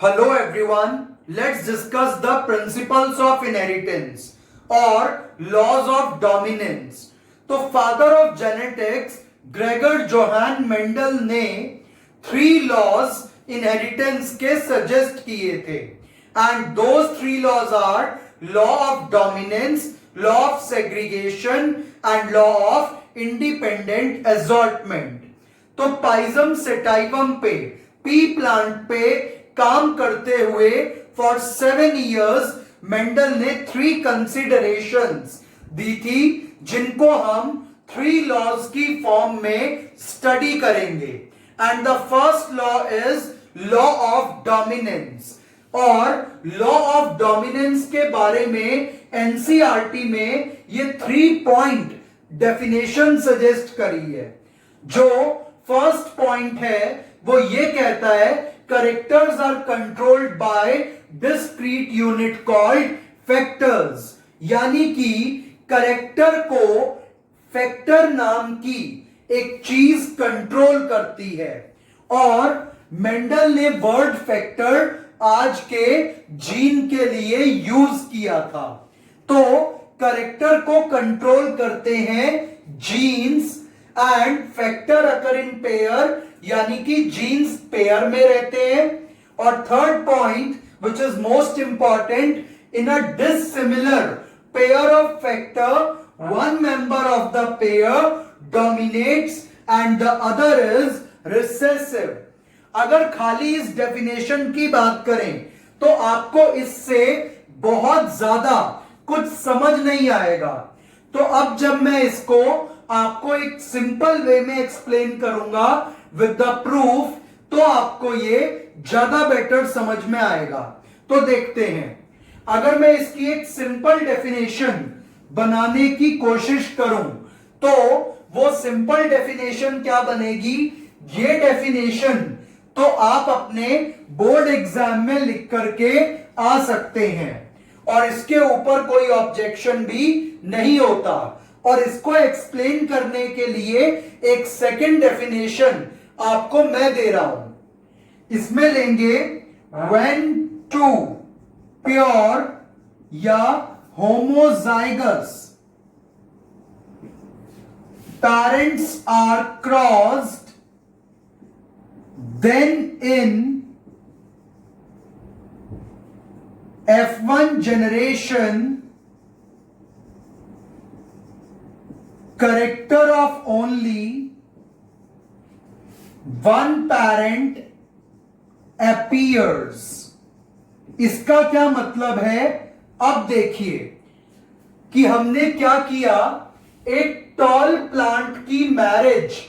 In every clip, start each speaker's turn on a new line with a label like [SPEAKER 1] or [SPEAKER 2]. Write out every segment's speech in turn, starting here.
[SPEAKER 1] Hello everyone, let's discuss the principles of inheritance or laws of dominance. तो father of genetics Gregor Johann Mendel ने 3 laws inheritance के suggest किए थे and those 3 laws are law of dominance, law of segregation and law of independent assortment. तो Pisum sativum पे pea plant पे काम करते हुए फॉर 7 इयर्स मेंडल ने 3 कंसिडरेशंस दी थी जिनको हम 3 लॉज की फॉर्म में स्टडी करेंगे. And the first law is law of dominance. और लॉ ऑफ डोमिनेंस के बारे में एनसीईआरटी में ये 3 पॉइंट डेफिनेशन सजेस्ट करी है. जो फर्स्ट पॉइंट है वो ये कहता है characters are controlled by discrete unit called factors. यानी कि करेक्टर को फैक्टर नाम की एक चीज कंट्रोल करती है. और मेंडल ने वर्ड फैक्टर आज के जीन के लिए यूज किया था. तो करेक्टर को कंट्रोल करते हैं genes and factor occur in pair, यानी कि जीन्स पेयर में रहते हैं. और third point which is most important, in a dissimilar pair of factor one member of the pair dominates and the other is recessive. अगर खाली इस definition की बात करें तो आपको इससे बहुत ज्यादा कुछ समझ नहीं आएगा. तो अब जब मैं इसको आपको एक सिंपल वे में एक्सप्लेन करूंगा विद द प्रूफ, तो आपको ये ज्यादा बेटर समझ में आएगा. तो देखते हैं, अगर मैं इसकी एक सिंपल डेफिनेशन बनाने की कोशिश करूं तो वो सिंपल डेफिनेशन क्या बनेगी. ये डेफिनेशन तो आप अपने बोर्ड एग्जाम में लिख करके आ सकते हैं और इसके ऊपर कोई ऑब्जेक्शन भी नहीं होता. और इसको एक्सप्लेन करने के लिए एक सेकंड डेफिनेशन आपको मैं दे रहा हूं. इसमें लेंगे when 2 प्योर या homozygous parents are crossed, then in F1 generation character of only one parent appears. इसका क्या मतलब है. अब देखिए कि हमने क्या किया, एक टॉल प्लांट की मैरिज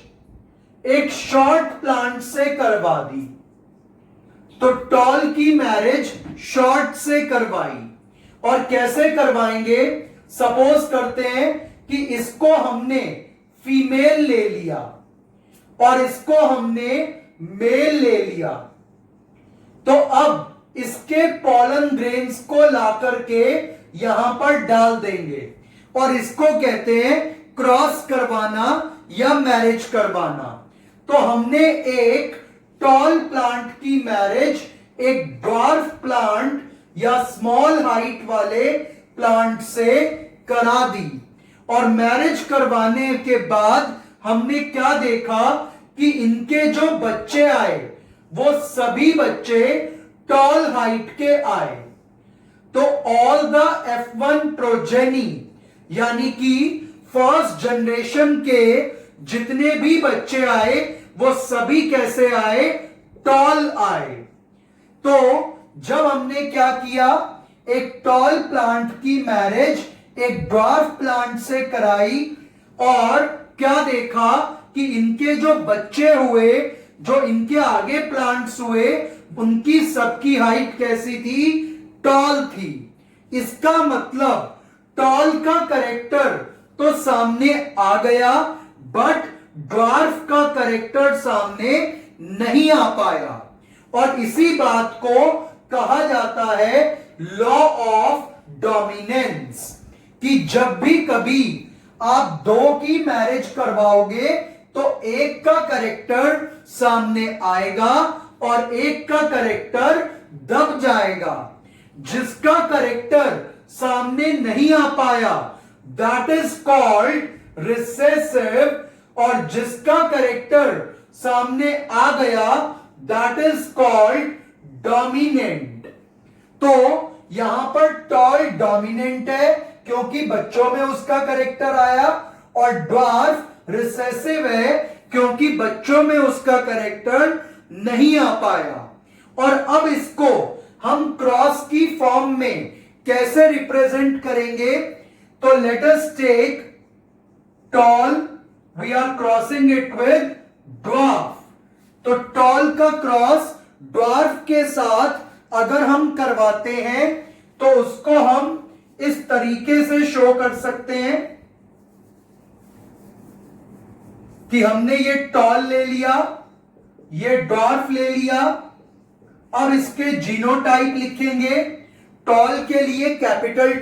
[SPEAKER 1] एक शॉर्ट प्लांट से करवा दी. तो टॉल की मैरिज शॉर्ट से करवाई. और कैसे करवाएंगे, सपोज करते हैं कि इसको हमने फीमेल ले लिया और इसको हमने मेल ले लिया. तो अब इसके पॉलन ग्रेन्स को लाकर के यहां पर डाल देंगे और इसको कहते हैं क्रॉस करवाना या मैरिज करवाना. तो हमने एक टॉल प्लांट की मैरिज एक ड्वार्फ प्लांट या स्मॉल हाइट वाले प्लांट से करा दी. और मैरिज करवाने के बाद हमने क्या देखा कि इनके जो बच्चे आए वो सभी बच्चे टॉल हाइट के आए. तो ऑल द F1 प्रोजेनी यानी कि फर्स्ट जनरेशन के जितने भी बच्चे आए वो सभी कैसे आए, टॉल आए. तो जब हमने क्या किया, एक टॉल प्लांट की मैरिज एक ड्वार्फ प्लांट से कराई और क्या देखा कि इनके जो बच्चे हुए, जो इनके आगे प्लांट्स हुए, उनकी सबकी हाइट कैसी थी, टॉल थी. इसका मतलब टॉल का करेक्टर तो सामने आ गया बट ड्वार्फ का करेक्टर सामने नहीं आ पाया. और इसी बात को कहा जाता है लॉ ऑफ डोमिनेंस. कि जब भी कभी आप 2 की मैरिज करवाओगे तो एक का करेक्टर सामने आएगा और एक का करेक्टर दब जाएगा। जिसका करेक्टर सामने नहीं आ पाया दैट इज कॉल्ड रिसेसिव, और जिसका करेक्टर सामने आ गया दैट इज कॉल्ड डोमिनेंट। तो यहां पर टॉल डोमिनेंट है क्योंकि बच्चों में उसका करेक्टर आया, और ड्वार्फ रिसेसिव है क्योंकि बच्चों में उसका करेक्टर नहीं आ पाया। और अब इसको हम क्रॉस की फॉर्म में कैसे रिप्रेजेंट करेंगे? तो let us take tall, we are crossing it with dwarf. तो टॉल का क्रॉस ड्वार्फ के साथ अगर हम करवाते हैं तो उसको हम इस तरीके से शो कर सकते हैं कि हमने ये टॉल ले लिया, ये ड्वार्फ ले लिया। अब इसके जीनोटाइप लिखेंगे। टॉल के लिए कैपिटल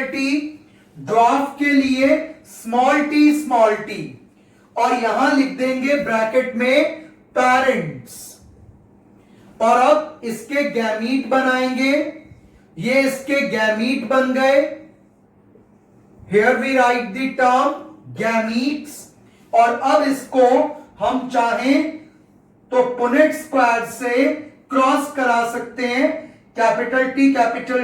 [SPEAKER 1] टी, ड्वार्फ के लिए स्मॉल टी, और यहां लिख देंगे ब्रैकेट में पेरेंट्स। और अब इसके गैमीट बनाएंगे। ये इसके गैमीट बन गए। Here we write the term gametes. और अब इसको हम चाहें तो पुनेट स्क्वायर से क्रॉस करा सकते हैं। Capital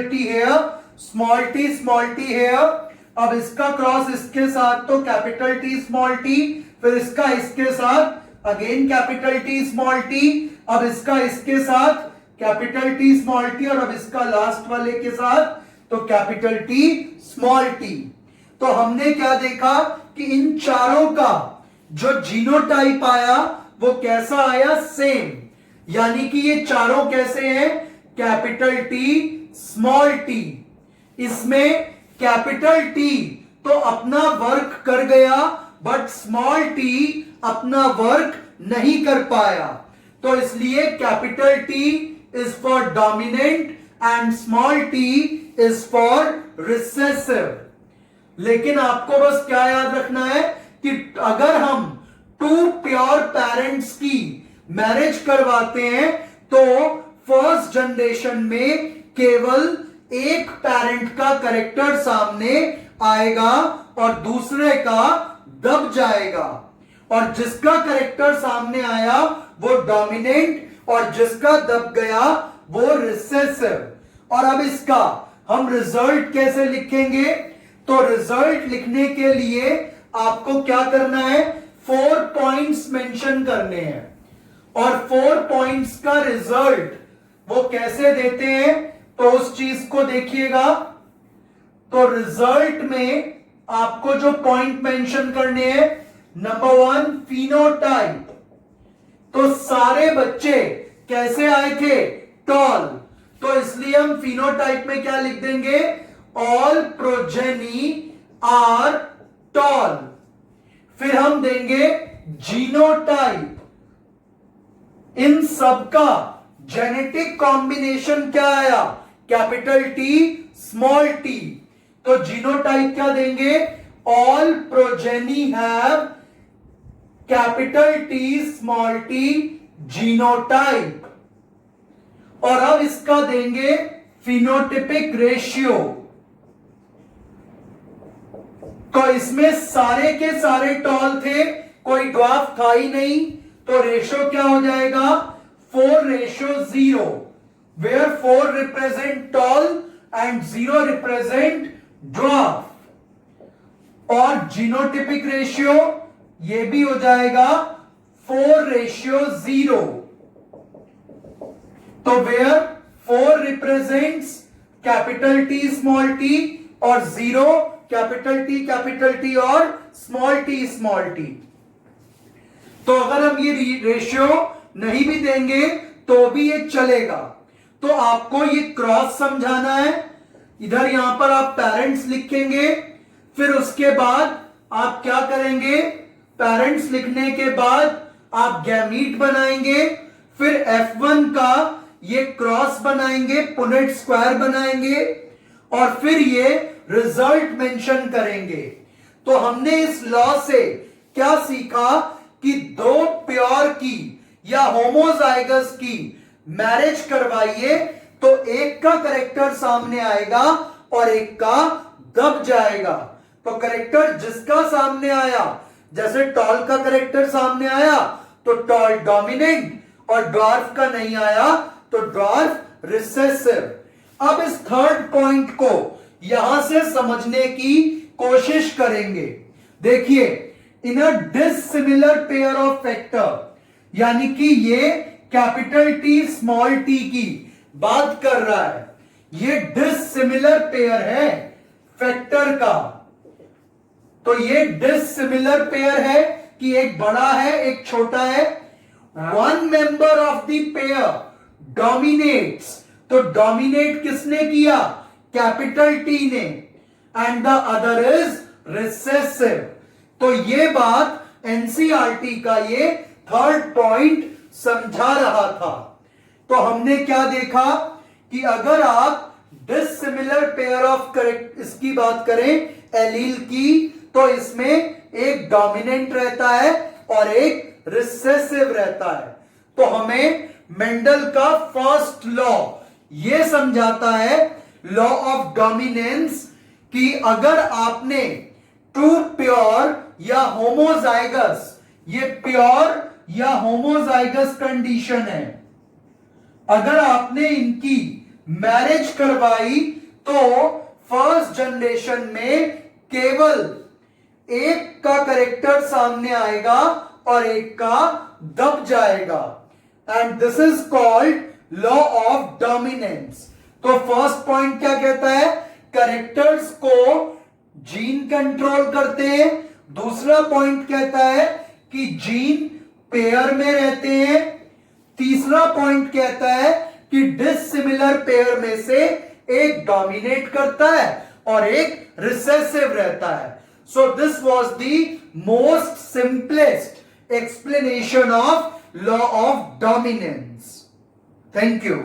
[SPEAKER 1] T here, small T here. अब इसका क्रॉस इसके साथ तो कैपिटल टी स्मॉल टी, फिर इसका इसके साथ again capital T small T, अब इसका इसके साथ कैपिटल टी स्मॉल टी, और अब इसका लास्ट वाले के साथ तो कैपिटल टी स्मॉल टी। तो हमने क्या देखा कि इन चारों का जो जीनोटाइप आया वो कैसा आया? सेम। यानी कि ये चारों कैसे हैं? Capital T small T. इसमें कैपिटल टी तो अपना वर्क कर गया बट स्मॉल टी अपना वर्क नहीं कर पाया। तो इसलिए capital T is for dominant and small T is for recessive. लेकिन आपको बस क्या याद रखना है कि अगर हम टू प्योर पेरेंट्स की मैरिज करवाते हैं तो फर्स्ट जनरेशन में केवल एक पेरेंट का करेक्टर सामने आएगा और दूसरे का दब जाएगा, और जिसका करेक्टर सामने आया वो डोमिनेंट और जिसका दब गया वो रिसेसिव। और अब इसका हम रिजल्ट कैसे लिखेंगे? तो रिजल्ट लिखने के लिए आपको क्या करना है? 4 पॉइंट्स मेंशन करने हैं, और 4 पॉइंट्स का रिजल्ट वो कैसे देते हैं तो उस चीज को देखिएगा। तो रिजल्ट में आपको जो पॉइंट मेंशन करने हैं, नंबर 1 फिनोटाइप। तो सारे बच्चे कैसे आए थे? टॉल। तो इसलिए हम फिनोटाइप में क्या लिख देंगे? All progeny are tall. फिर हम देंगे जीनोटाइप। इन सबका जेनेटिक कॉम्बिनेशन क्या आया? Capital T small T. तो जीनोटाइप क्या देंगे? All progeny have capital T small T genotype. और अब इसका देंगे फिनोटिपिक रेशियो। तो इसमें सारे के सारे टॉल थे, कोई ड्वार्फ था ही नहीं, तो रेशियो क्या हो जाएगा? 4:0, where 4 represent tall and 0 represent dwarf। और जीनोटिपिक रेशियो ये भी हो जाएगा 4:0। तो where 4 represents capital T small T और 0 कैपिटल टी और स्मॉल टी। तो अगर हम ये रेशियो नहीं भी देंगे तो भी ये चलेगा। तो आपको ये क्रॉस समझाना है। इधर यहां पर आप पेरेंट्स लिखेंगे, फिर उसके बाद आप क्या करेंगे? पेरेंट्स लिखने के बाद आप गैमीट बनाएंगे, फिर F1 का ये क्रॉस बनाएंगे, पुनेट स्क्वायर बनाएंगे, और फिर ये रिजल्ट मेंशन करेंगे। तो हमने इस लॉ से क्या सीखा कि दो प्योर की या होमोजाइगस की मैरिज करवाइए तो एक का करेक्टर सामने आएगा और एक का दब जाएगा। तो करेक्टर जिसका सामने आया, जैसे टॉल का करेक्टर सामने आया तो टॉल डोमिनेंट और ड्वार्फ का नहीं आया तो ड्वार्फ रिसेसिव। अब इस थर्ड पॉइंट को यहां से समझने की कोशिश करेंगे। देखिए, इन a dissimilar pair of factor, यानी कि ये कैपिटल टी स्मॉल टी की बात कर रहा है, ये डिसिमिलर पेयर है फैक्टर का। तो ये डिसिमिलर पेयर है कि एक बड़ा है एक छोटा है। One member of the pair dominates, तो डोमिनेट किसने किया? कैपिटल टी ने, and the other is recessive. तो ये बात एनसीईआरटी का ये थर्ड पॉइंट समझा रहा था। तो हमने क्या देखा कि अगर आप डिसिमिलर पेयर ऑफ करेक्ट इसकी बात करें एलील की, तो इसमें एक डोमिनेंट रहता है और एक रिसेसिव रहता है। तो हमें मेंडल का फर्स्ट लॉ ये समझाता है, लॉ ऑफ डोमिनेंस, कि अगर आपने टू प्योर या होमोजाइगस, ये प्योर या होमोजाइगस कंडीशन है, अगर आपने इनकी मैरिज करवाई तो फर्स्ट जनरेशन में केवल एक का करेक्टर सामने आएगा और एक का दब जाएगा, and this is called law of dominance. तो फर्स्ट पॉइंट क्या कहता है? करेक्टर्स को जीन कंट्रोल करते हैं। दूसरा पॉइंट कहता है कि जीन पेयर में रहते हैं। तीसरा पॉइंट कहता है कि डिसिमिलर पेयर में से एक डोमिनेट करता है और एक रिसेसिव रहता है। So this was the most simplest explanation of law of dominance. Thank you.